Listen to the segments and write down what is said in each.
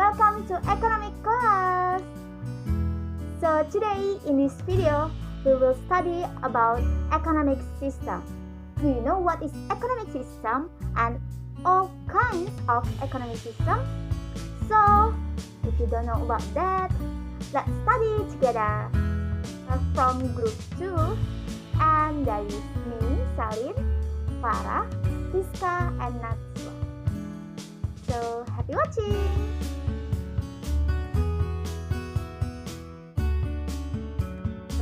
Welcome to Economic Class! So today in this video, we will study about economic system. Do you know what is economic system and all kinds of economic system? So, if you don't know about that, let's study together. From group 2, and there is me, Salim, Farah, Rizka, and Natsua. So, happy watching!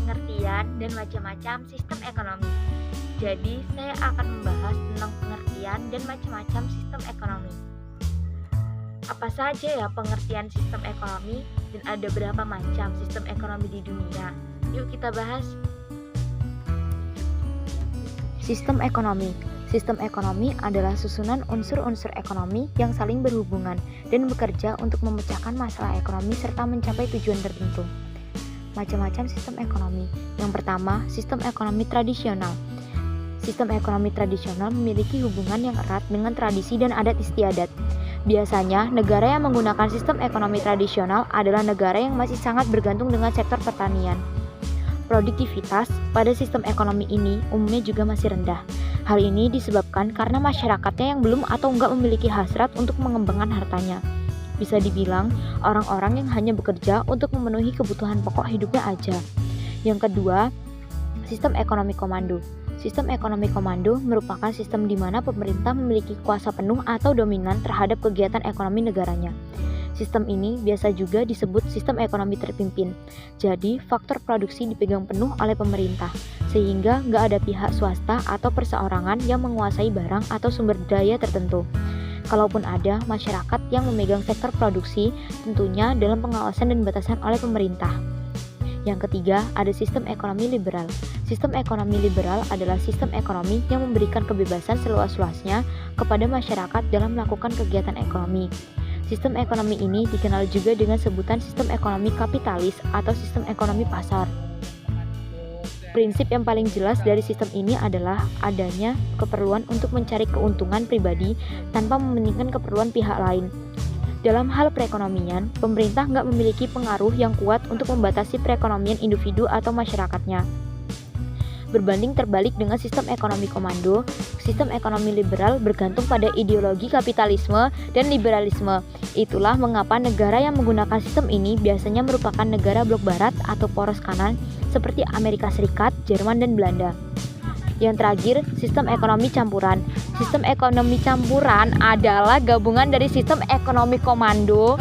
Pengertian dan macam-macam sistem ekonomi. Jadi, saya akan membahas tentang pengertian dan macam-macam sistem ekonomi. Apa saja ya pengertian sistem ekonomi dan ada berapa macam sistem ekonomi di dunia? Yuk kita bahas. Sistem ekonomi. Sistem ekonomi adalah susunan unsur-unsur ekonomi yang saling berhubungan dan bekerja untuk memecahkan masalah ekonomi serta mencapai tujuan tertentu. Macam-macam sistem ekonomi. Yang pertama, sistem ekonomi tradisional. Sistem ekonomi tradisional memiliki hubungan yang erat dengan tradisi dan adat istiadat. Biasanya, negara yang menggunakan sistem ekonomi tradisional adalah negara yang masih sangat bergantung dengan sektor pertanian. Produktivitas pada sistem ekonomi ini umumnya juga masih rendah. Hal ini disebabkan karena masyarakatnya yang belum atau enggak memiliki hasrat untuk mengembangkan hartanya. Bisa dibilang, orang-orang yang hanya bekerja untuk memenuhi kebutuhan pokok hidupnya aja. Yang kedua, sistem ekonomi komando. Sistem ekonomi komando merupakan sistem di mana pemerintah memiliki kuasa penuh atau dominan terhadap kegiatan ekonomi negaranya. Sistem ini biasa juga disebut sistem ekonomi terpimpin. Jadi, faktor produksi dipegang penuh oleh pemerintah, sehingga nggak ada pihak swasta atau perseorangan yang menguasai barang atau sumber daya tertentu. Kalaupun ada, masyarakat yang memegang sektor produksi tentunya dalam pengawasan dan batasan oleh pemerintah. Yang ketiga, ada sistem ekonomi liberal. Sistem ekonomi liberal adalah sistem ekonomi yang memberikan kebebasan seluas-luasnya kepada masyarakat dalam melakukan kegiatan ekonomi. Sistem ekonomi ini dikenal juga dengan sebutan sistem ekonomi kapitalis atau sistem ekonomi pasar. Prinsip yang paling jelas dari sistem ini adalah adanya keperluan untuk mencari keuntungan pribadi tanpa mementingkan keperluan pihak lain. Dalam hal perekonomian, pemerintah nggak memiliki pengaruh yang kuat untuk membatasi perekonomian individu atau masyarakatnya. Berbanding terbalik dengan sistem ekonomi komando, sistem ekonomi liberal bergantung pada ideologi kapitalisme dan liberalisme. Itulah mengapa negara yang menggunakan sistem ini biasanya merupakan negara blok barat atau poros kanan seperti Amerika Serikat, Jerman, dan Belanda. Yang terakhir, sistem ekonomi campuran. Sistem ekonomi campuran adalah gabungan dari sistem ekonomi komando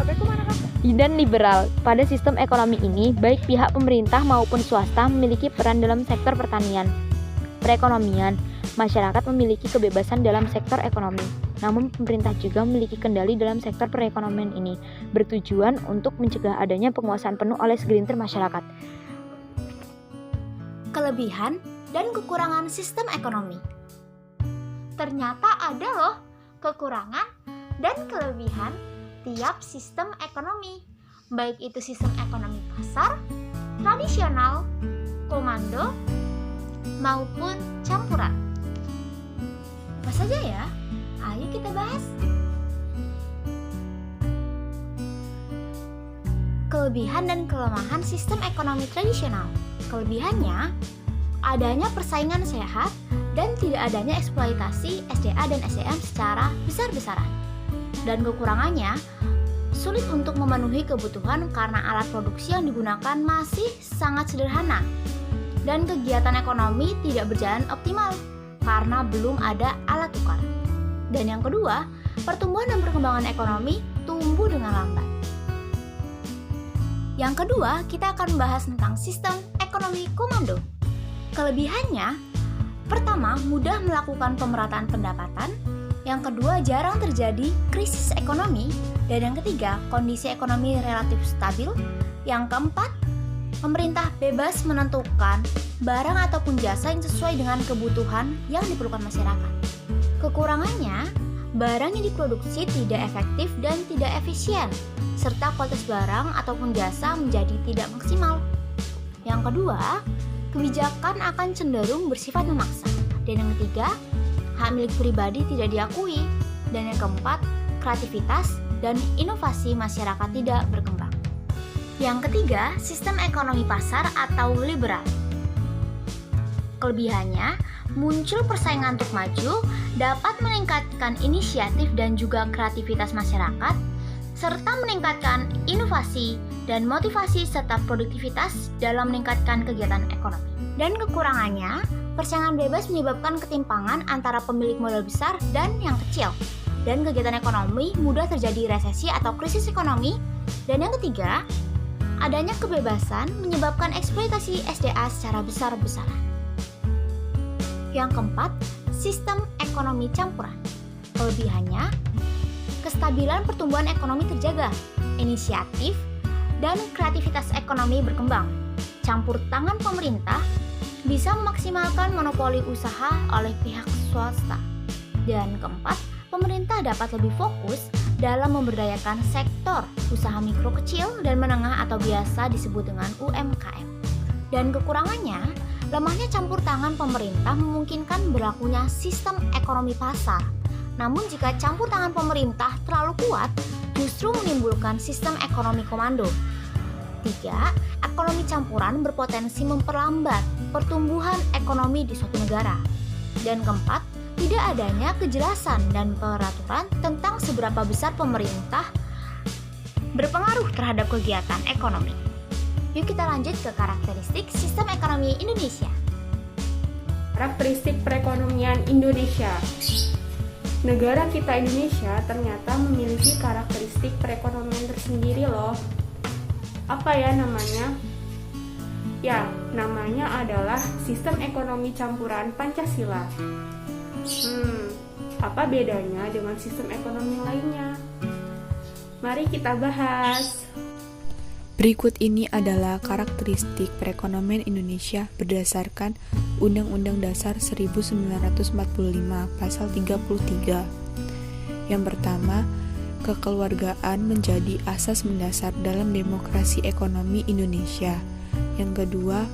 dan liberal. Pada sistem ekonomi ini, baik pihak pemerintah maupun swasta memiliki peran dalam sektor pertanian. Perekonomian, masyarakat memiliki kebebasan dalam sektor ekonomi. Namun pemerintah juga memiliki kendali dalam sektor perekonomian ini, bertujuan untuk mencegah adanya penguasaan penuh oleh segelintir masyarakat. Kelebihan dan kekurangan sistem ekonomi. Ternyata ada loh kekurangan dan kelebihan tiap sistem ekonomi, baik itu sistem ekonomi pasar, tradisional, komando, maupun campuran. Apa saja ya? Ayo kita bahas. Kelebihan dan kelemahan sistem ekonomi tradisional. Kelebihannya, adanya persaingan sehat dan tidak adanya eksploitasi SDA dan SDM secara besar-besaran. Dan kekurangannya, sulit untuk memenuhi kebutuhan karena alat produksi yang digunakan masih sangat sederhana. Dan kegiatan ekonomi tidak berjalan optimal karena belum ada alat tukar. Dan yang kedua, pertumbuhan dan perkembangan ekonomi tumbuh dengan lambat. Yang kedua, kita akan membahas tentang sistem ekonomi komando. Kelebihannya, pertama, mudah melakukan pemerataan pendapatan. Yang kedua, jarang terjadi krisis ekonomi. Dan yang ketiga, kondisi ekonomi relatif stabil. Yang keempat, pemerintah bebas menentukan barang ataupun jasa yang sesuai dengan kebutuhan yang diperlukan masyarakat. Kekurangannya, barang yang diproduksi tidak efektif dan tidak efisien, serta kualitas barang ataupun jasa menjadi tidak maksimal. Yang kedua, kebijakan akan cenderung bersifat memaksa. Dan yang ketiga, hak milik pribadi tidak diakui. Dan yang keempat, kreativitas dan inovasi masyarakat tidak berkembang. Yang ketiga, sistem ekonomi pasar atau liberal. Kelebihannya, muncul persaingan untuk maju, dapat meningkatkan inisiatif dan juga kreativitas masyarakat, serta meningkatkan inovasi dan motivasi serta produktivitas dalam meningkatkan kegiatan ekonomi. Dan kekurangannya, persaingan bebas menyebabkan ketimpangan antara pemilik modal besar dan yang kecil. Dan kegiatan ekonomi mudah terjadi resesi atau krisis ekonomi. Dan yang ketiga, adanya kebebasan menyebabkan eksploitasi SDA secara besar-besaran. Yang keempat, sistem ekonomi campuran. Kelebihannya, kestabilan pertumbuhan ekonomi terjaga, inisiatif dan kreativitas ekonomi berkembang. Campur tangan pemerintah bisa memaksimalkan monopoli usaha oleh pihak swasta. Dan keempat, pemerintah dapat lebih fokus dalam memberdayakan sektor usaha mikro kecil dan menengah atau biasa disebut dengan UMKM. Dan kekurangannya, lemahnya campur tangan pemerintah memungkinkan berlakunya sistem ekonomi pasar. Namun jika campur tangan pemerintah terlalu kuat, justru menimbulkan sistem ekonomi komando. 3. Ekonomi campuran berpotensi memperlambat pertumbuhan ekonomi di suatu negara. Dan keempat, tidak adanya kejelasan dan peraturan tentang seberapa besar pemerintah berpengaruh terhadap kegiatan ekonomi. Yuk kita lanjut ke karakteristik sistem ekonomi Indonesia. Karakteristik perekonomian Indonesia. Negara kita Indonesia ternyata memiliki karakteristik perekonomian tersendiri loh. Apa ya namanya? Ya, namanya adalah sistem ekonomi campuran Pancasila. Apa bedanya dengan sistem ekonomi lainnya? Mari kita bahas. Berikut ini adalah karakteristik perekonomian Indonesia berdasarkan Undang-Undang Dasar 1945 Pasal 33. Yang pertama, kekeluargaan menjadi asas mendasar dalam demokrasi ekonomi Indonesia. Yang kedua,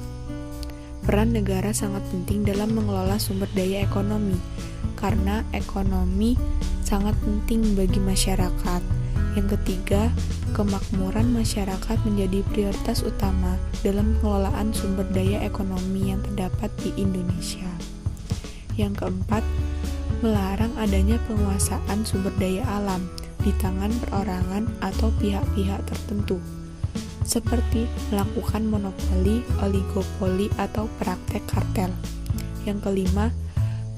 peran negara sangat penting dalam mengelola sumber daya ekonomi, karena ekonomi sangat penting bagi masyarakat. Yang ketiga, kemakmuran masyarakat menjadi prioritas utama dalam pengelolaan sumber daya ekonomi yang terdapat di Indonesia. Yang keempat, melarang adanya penguasaan sumber daya alam di tangan perorangan atau pihak-pihak tertentu, seperti melakukan monopoli, oligopoli, atau praktek kartel. Yang kelima,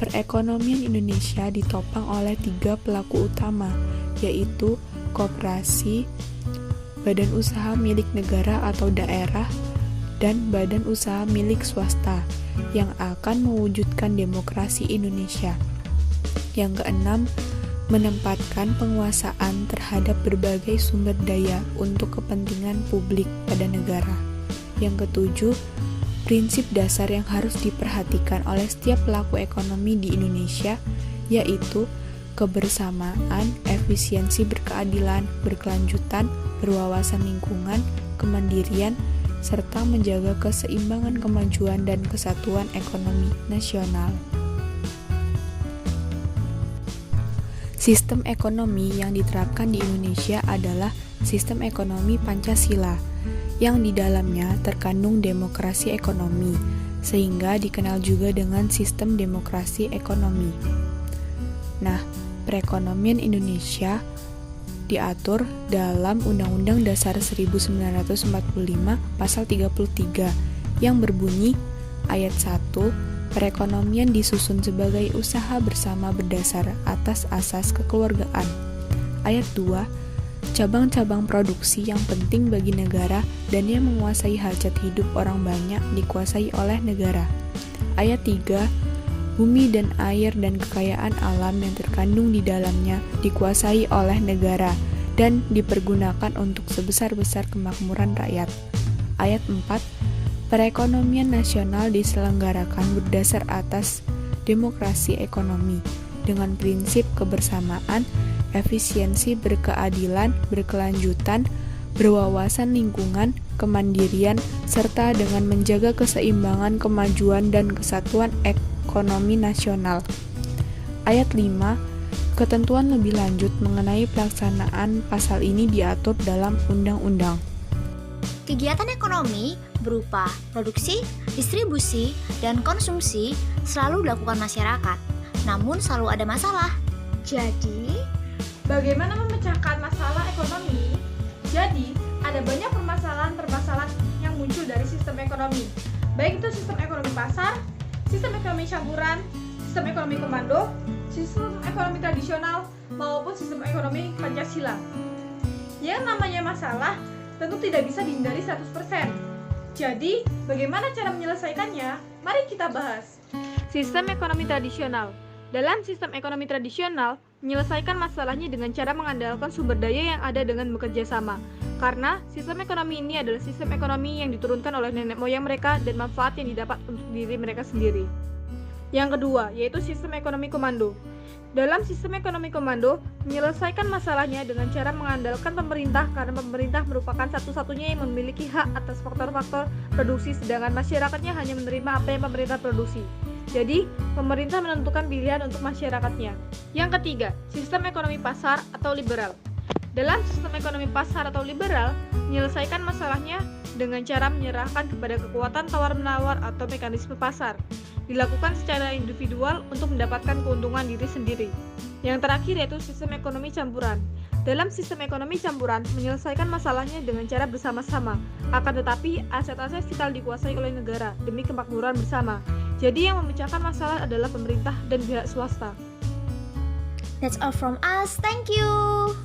perekonomian Indonesia ditopang oleh 3 pelaku utama, yaitu koperasi, badan usaha milik negara atau daerah, dan badan usaha milik swasta yang akan mewujudkan demokrasi Indonesia. Yang keenam, menempatkan penguasaan terhadap berbagai sumber daya untuk kepentingan publik pada negara. Yang ketujuh, prinsip dasar yang harus diperhatikan oleh setiap pelaku ekonomi di Indonesia, yaitu kebersamaan, efisiensi berkeadilan, berkelanjutan, berwawasan lingkungan, kemandirian, serta menjaga keseimbangan kemajuan dan kesatuan ekonomi nasional. Sistem ekonomi yang diterapkan di Indonesia adalah sistem ekonomi Pancasila, yang di dalamnya terkandung demokrasi ekonomi, sehingga dikenal juga dengan sistem demokrasi ekonomi. Nah, perekonomian Indonesia diatur dalam Undang-Undang Dasar 1945 Pasal 33 yang berbunyi ayat 1, perekonomian disusun sebagai usaha bersama berdasar atas asas kekeluargaan. Ayat 2, cabang-cabang produksi yang penting bagi negara dan yang menguasai hajat hidup orang banyak dikuasai oleh negara. Ayat 3, bumi dan air dan kekayaan alam yang terkandung di dalamnya dikuasai oleh negara dan dipergunakan untuk sebesar-besar kemakmuran rakyat. Ayat 4, perekonomian nasional diselenggarakan berdasar atas demokrasi ekonomi dengan prinsip kebersamaan, efisiensi, berkeadilan, berkelanjutan, berwawasan lingkungan, kemandirian, serta dengan menjaga keseimbangan kemajuan dan kesatuan ekonomi nasional. Ayat 5, Ketentuan lebih lanjut mengenai pelaksanaan pasal ini diatur dalam undang-undang. Kegiatan ekonomi berupa produksi, distribusi, dan konsumsi selalu dilakukan masyarakat, namun selalu ada masalah. Jadi, bagaimana memecahkan masalah ekonomi? Jadi, ada banyak permasalahan yang muncul dari sistem ekonomi. Baik itu sistem ekonomi pasar, sistem ekonomi campuran, sistem ekonomi komando, sistem ekonomi tradisional, maupun sistem ekonomi Pancasila. Yang namanya masalah tentu tidak bisa dihindari 100%. Jadi, bagaimana cara menyelesaikannya? Mari kita bahas. Sistem ekonomi tradisional. Dalam sistem ekonomi tradisional, menyelesaikan masalahnya dengan cara mengandalkan sumber daya yang ada dengan bekerja sama. Karena sistem ekonomi ini adalah sistem ekonomi yang diturunkan oleh nenek moyang mereka dan manfaat yang didapat untuk diri mereka sendiri. Yang kedua, yaitu sistem ekonomi komando. Dalam sistem ekonomi komando, menyelesaikan masalahnya dengan cara mengandalkan pemerintah karena pemerintah merupakan satu-satunya yang memiliki hak atas faktor-faktor produksi sedangkan masyarakatnya hanya menerima apa yang pemerintah produksi. Jadi, pemerintah menentukan pilihan untuk masyarakatnya. Yang ketiga, sistem ekonomi pasar atau liberal. Dalam sistem ekonomi pasar atau liberal, menyelesaikan masalahnya dengan cara menyerahkan kepada kekuatan tawar-menawar atau mekanisme pasar. Dilakukan secara individual untuk mendapatkan keuntungan diri sendiri. Yang terakhir yaitu sistem ekonomi campuran. Dalam sistem ekonomi campuran, menyelesaikan masalahnya dengan cara bersama-sama. Akan tetapi, aset-aset vital dikuasai oleh negara demi kemakmuran bersama. Jadi yang memecahkan masalah adalah pemerintah dan pihak swasta. That's all from us. Thank you.